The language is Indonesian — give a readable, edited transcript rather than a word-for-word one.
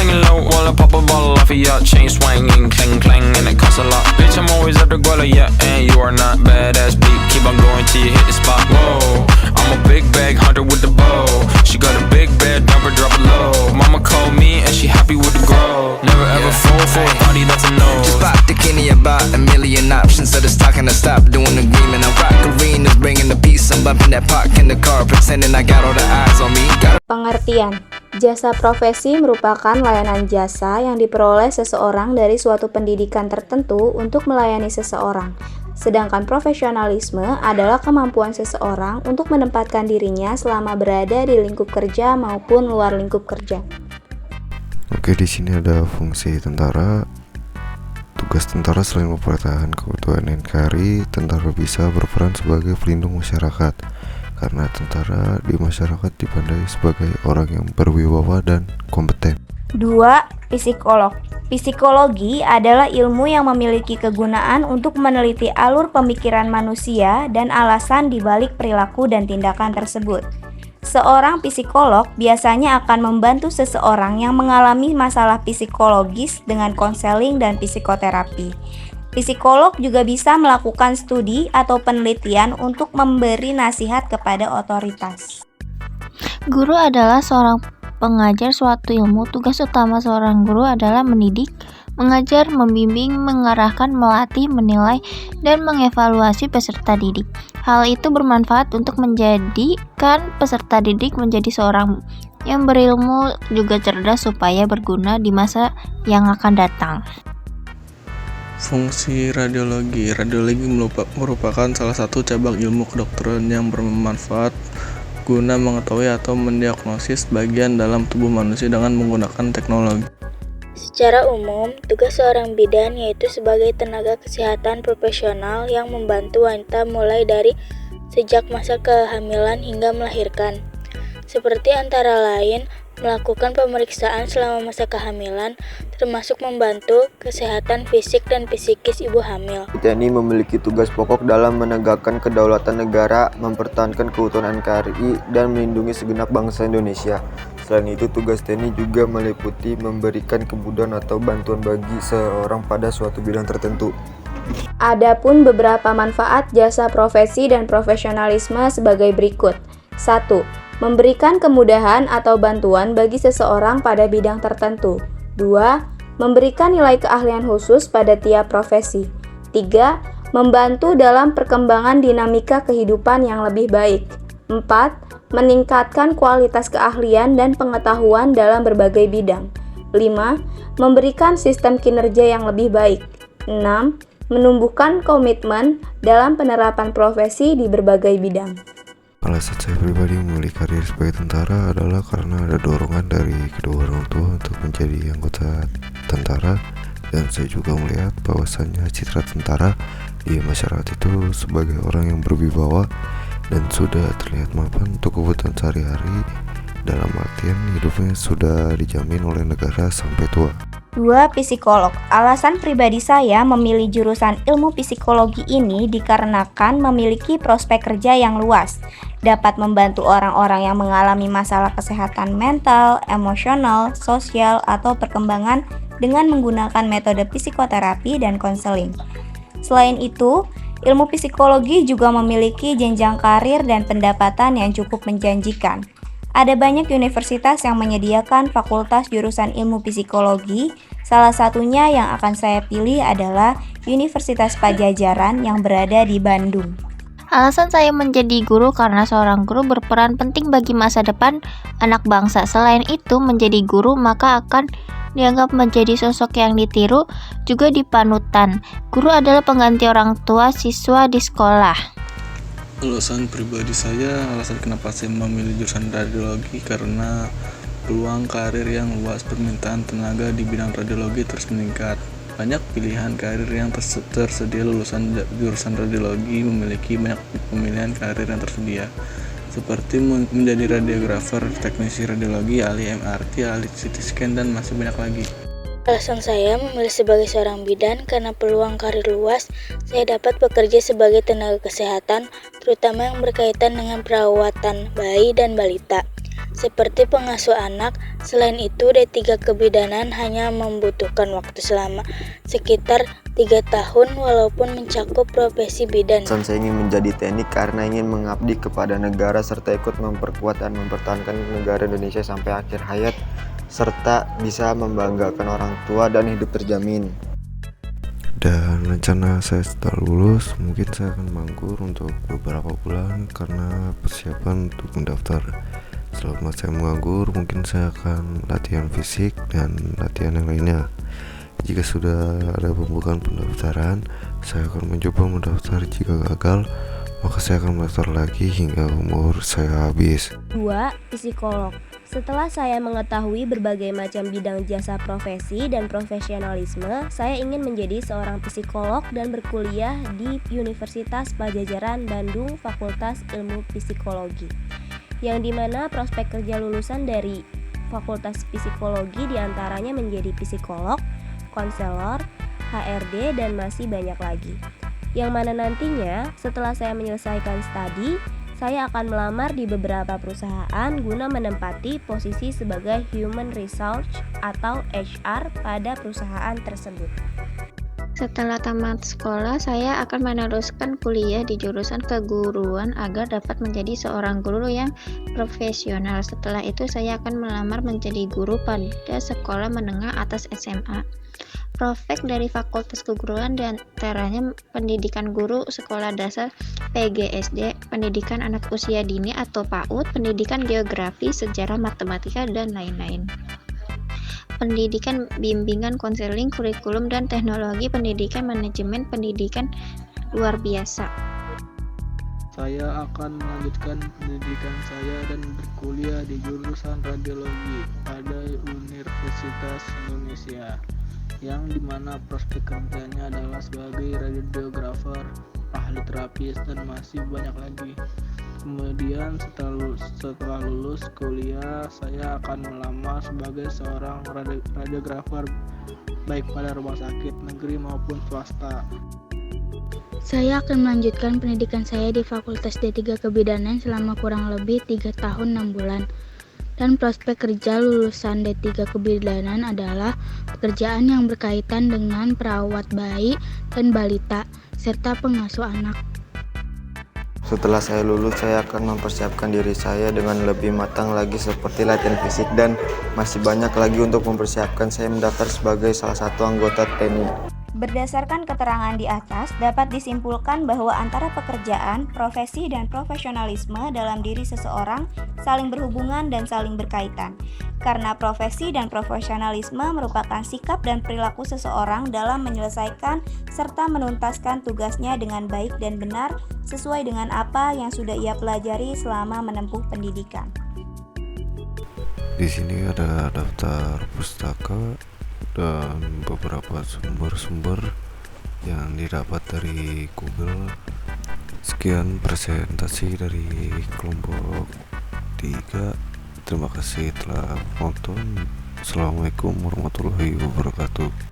singing low while I pop a bottle off of ya. Chain swinging, clang clang, and it costs a lot. Bitch, I'm always at the guala, yeah, and you are not badass beat. Keep on going till you hit the spot. Whoa, I'm a big bag hunter with the bow. She got a big bed, number drop it low. Mama called me and she happy with the grow. Never ever fall for a body that's a no. Just pop the Kenny about a million options. So just talking to stop doing agreement. I rock arenas, bringing the peace. I'm bumping that park in the car, pretending I got all the eyes on me. Pengertian. Jasa profesi merupakan layanan jasa yang diperoleh seseorang dari suatu pendidikan tertentu untuk melayani seseorang. Sedangkan profesionalisme adalah kemampuan seseorang untuk menempatkan dirinya selama berada di lingkup kerja maupun luar lingkup kerja. Oke, di sini ada fungsi tentara. Tugas tentara selain mempertahankan keutuhan NKRI, tentara bisa berperan sebagai pelindung masyarakat. Karena tentara di masyarakat dipandai sebagai orang yang berwibawa dan kompeten. 2. Psikolog. Psikologi adalah ilmu yang memiliki kegunaan untuk meneliti alur pemikiran manusia dan alasan di balik perilaku dan tindakan tersebut. Seorang psikolog biasanya akan membantu seseorang yang mengalami masalah psikologis dengan konseling dan psikoterapi. Psikolog juga bisa melakukan studi atau penelitian untuk memberi nasihat kepada otoritas. Guru adalah seorang pengajar suatu ilmu. Tugas utama seorang guru adalah mendidik, mengajar, membimbing, mengarahkan, melatih, menilai, dan mengevaluasi peserta didik. Hal itu bermanfaat untuk menjadikan peserta didik menjadi seorang yang berilmu juga cerdas supaya berguna di masa yang akan datang. Fungsi radiologi. Radiologi merupakan salah satu cabang ilmu kedokteran yang bermanfaat guna mengetahui atau mendiagnosis bagian dalam tubuh manusia dengan menggunakan teknologi. Secara umum, tugas seorang bidan yaitu sebagai tenaga kesehatan profesional yang membantu wanita mulai dari sejak masa kehamilan hingga melahirkan. Seperti antara lain, melakukan pemeriksaan selama masa kehamilan, termasuk membantu kesehatan fisik dan psikis ibu hamil. TNI memiliki tugas pokok dalam menegakkan kedaulatan negara, mempertahankan keutuhan NKRI, dan melindungi segenap bangsa Indonesia. Selain itu, tugas TNI juga meliputi memberikan kemudahan atau bantuan bagi seseorang pada suatu bidang tertentu. Adapun beberapa manfaat jasa profesi dan profesionalisme sebagai berikut. 1. Memberikan kemudahan atau bantuan bagi seseorang pada bidang tertentu. 2. Memberikan nilai keahlian khusus pada tiap profesi. 3. Membantu dalam perkembangan dinamika kehidupan yang lebih baik. 4. Meningkatkan kualitas keahlian dan pengetahuan dalam berbagai bidang. 5. Memberikan sistem kinerja yang lebih baik. 6. Menumbuhkan komitmen dalam penerapan profesi di berbagai bidang. Alasan saya pribadi memilih karir sebagai tentara adalah karena ada dorongan dari kedua orang tua untuk menjadi anggota tentara, dan saya juga melihat bahwasannya citra tentara di masyarakat itu sebagai orang yang berwibawa dan sudah terlihat mapan untuk kebutuhan sehari-hari, dalam artian hidupnya sudah dijamin oleh negara sampai tua. 2. Psikolog. Alasan pribadi saya memilih jurusan ilmu psikologi ini dikarenakan memiliki prospek kerja yang luas, dapat membantu orang-orang yang mengalami masalah kesehatan mental, emosional, sosial, atau perkembangan dengan menggunakan metode psikoterapi dan konseling. Selain itu, ilmu psikologi juga memiliki jenjang karir dan pendapatan yang cukup menjanjikan. Ada banyak universitas yang menyediakan fakultas jurusan ilmu psikologi. Salah satunya yang akan saya pilih adalah Universitas Padjadjaran yang berada di Bandung. Alasan saya menjadi guru karena seorang guru berperan penting bagi masa depan anak bangsa. Selain itu, menjadi guru maka akan dianggap menjadi sosok yang ditiru, juga dipanutan. Guru adalah pengganti orang tua siswa di sekolah. Alasan pribadi saya, alasan kenapa saya memilih jurusan radiologi karena peluang karir yang luas, permintaan tenaga di bidang radiologi terus meningkat. Banyak pilihan karir yang tersedia lulusan jurusan radiologi memiliki banyak pemilihan karir yang tersedia, seperti menjadi radiografer, teknisi radiologi, ahli MRT, ahli CT scan, dan masih banyak lagi. Alasan saya memilih sebagai seorang bidan karena peluang karir luas, saya dapat bekerja sebagai tenaga kesehatan, terutama yang berkaitan dengan perawatan bayi dan balita. seperti pengasuh anak. Selain itu, D3 Kebidanan hanya membutuhkan waktu selama sekitar 3 tahun walaupun mencakup profesi bidan. Alasan saya ingin menjadi TNI karena ingin mengabdi kepada negara serta ikut memperkuat dan mempertahankan negara Indonesia sampai akhir hayat, serta bisa membanggakan orang tua dan hidup terjamin. Dan rencana saya setelah lulus, mungkin saya akan manggur untuk beberapa bulan karena persiapan untuk mendaftar. Selama saya menganggur, mungkin saya akan latihan fisik dan latihan yang lainnya. Jika sudah ada pembukaan pendaftaran, saya akan mencoba mendaftar. Jika gagal, maka saya akan mendaftar lagi hingga umur saya habis. 2. Psikolog. Setelah saya mengetahui berbagai macam bidang jasa profesi dan profesionalisme, saya ingin menjadi seorang psikolog dan berkuliah di Universitas Padjadjaran Bandung Fakultas Ilmu Psikologi, yang dimana prospek kerja lulusan dari Fakultas Psikologi diantaranya menjadi psikolog, konselor, HRD, dan masih banyak lagi. Yang mana nantinya setelah saya menyelesaikan studi, saya akan melamar di beberapa perusahaan guna menempati posisi sebagai Human Resource atau HR pada perusahaan tersebut. Setelah tamat sekolah, saya akan meneruskan kuliah di jurusan keguruan agar dapat menjadi seorang guru yang profesional. Setelah itu, saya akan melamar menjadi guru pada sekolah menengah atas SMA. Prospek dari Fakultas Keguruan diantaranya pendidikan guru sekolah dasar PGSD, pendidikan anak usia dini atau PAUD, pendidikan geografi, sejarah, matematika, dan lain-lain. Pendidikan bimbingan konseling, kurikulum, dan teknologi pendidikan, manajemen pendidikan luar biasa. Saya akan melanjutkan pendidikan saya dan berkuliah di jurusan radiologi pada Universitas Indonesia, yang dimana prospek kerjanya adalah sebagai radiografer, ahli terapis, dan masih banyak lagi. Kemudian setelah lulus kuliah, saya akan melamar sebagai seorang radiografer baik pada rumah sakit negeri maupun swasta. Saya akan melanjutkan pendidikan saya di Fakultas D3 Kebidanan selama kurang lebih 3 tahun 6 bulan. Dan prospek kerja lulusan D3 Kebidanan adalah pekerjaan yang berkaitan dengan perawat bayi dan balita, serta pengasuh anak. Setelah saya lulus, saya akan mempersiapkan diri saya dengan lebih matang lagi seperti latihan fisik dan masih banyak lagi untuk mempersiapkan saya mendaftar sebagai salah satu anggota TNI. Berdasarkan keterangan di atas, dapat disimpulkan bahwa antara pekerjaan, profesi, dan profesionalisme dalam diri seseorang saling berhubungan dan saling berkaitan. Karena profesi dan profesionalisme merupakan sikap dan perilaku seseorang dalam menyelesaikan serta menuntaskan tugasnya dengan baik dan benar sesuai dengan apa yang sudah ia pelajari selama menempuh pendidikan. Di sini ada daftar pustaka dan beberapa sumber-sumber yang didapat dari Google. Sekian presentasi dari kelompok 3. Terima kasih telah menonton. Assalamualaikum warahmatullahi wabarakatuh.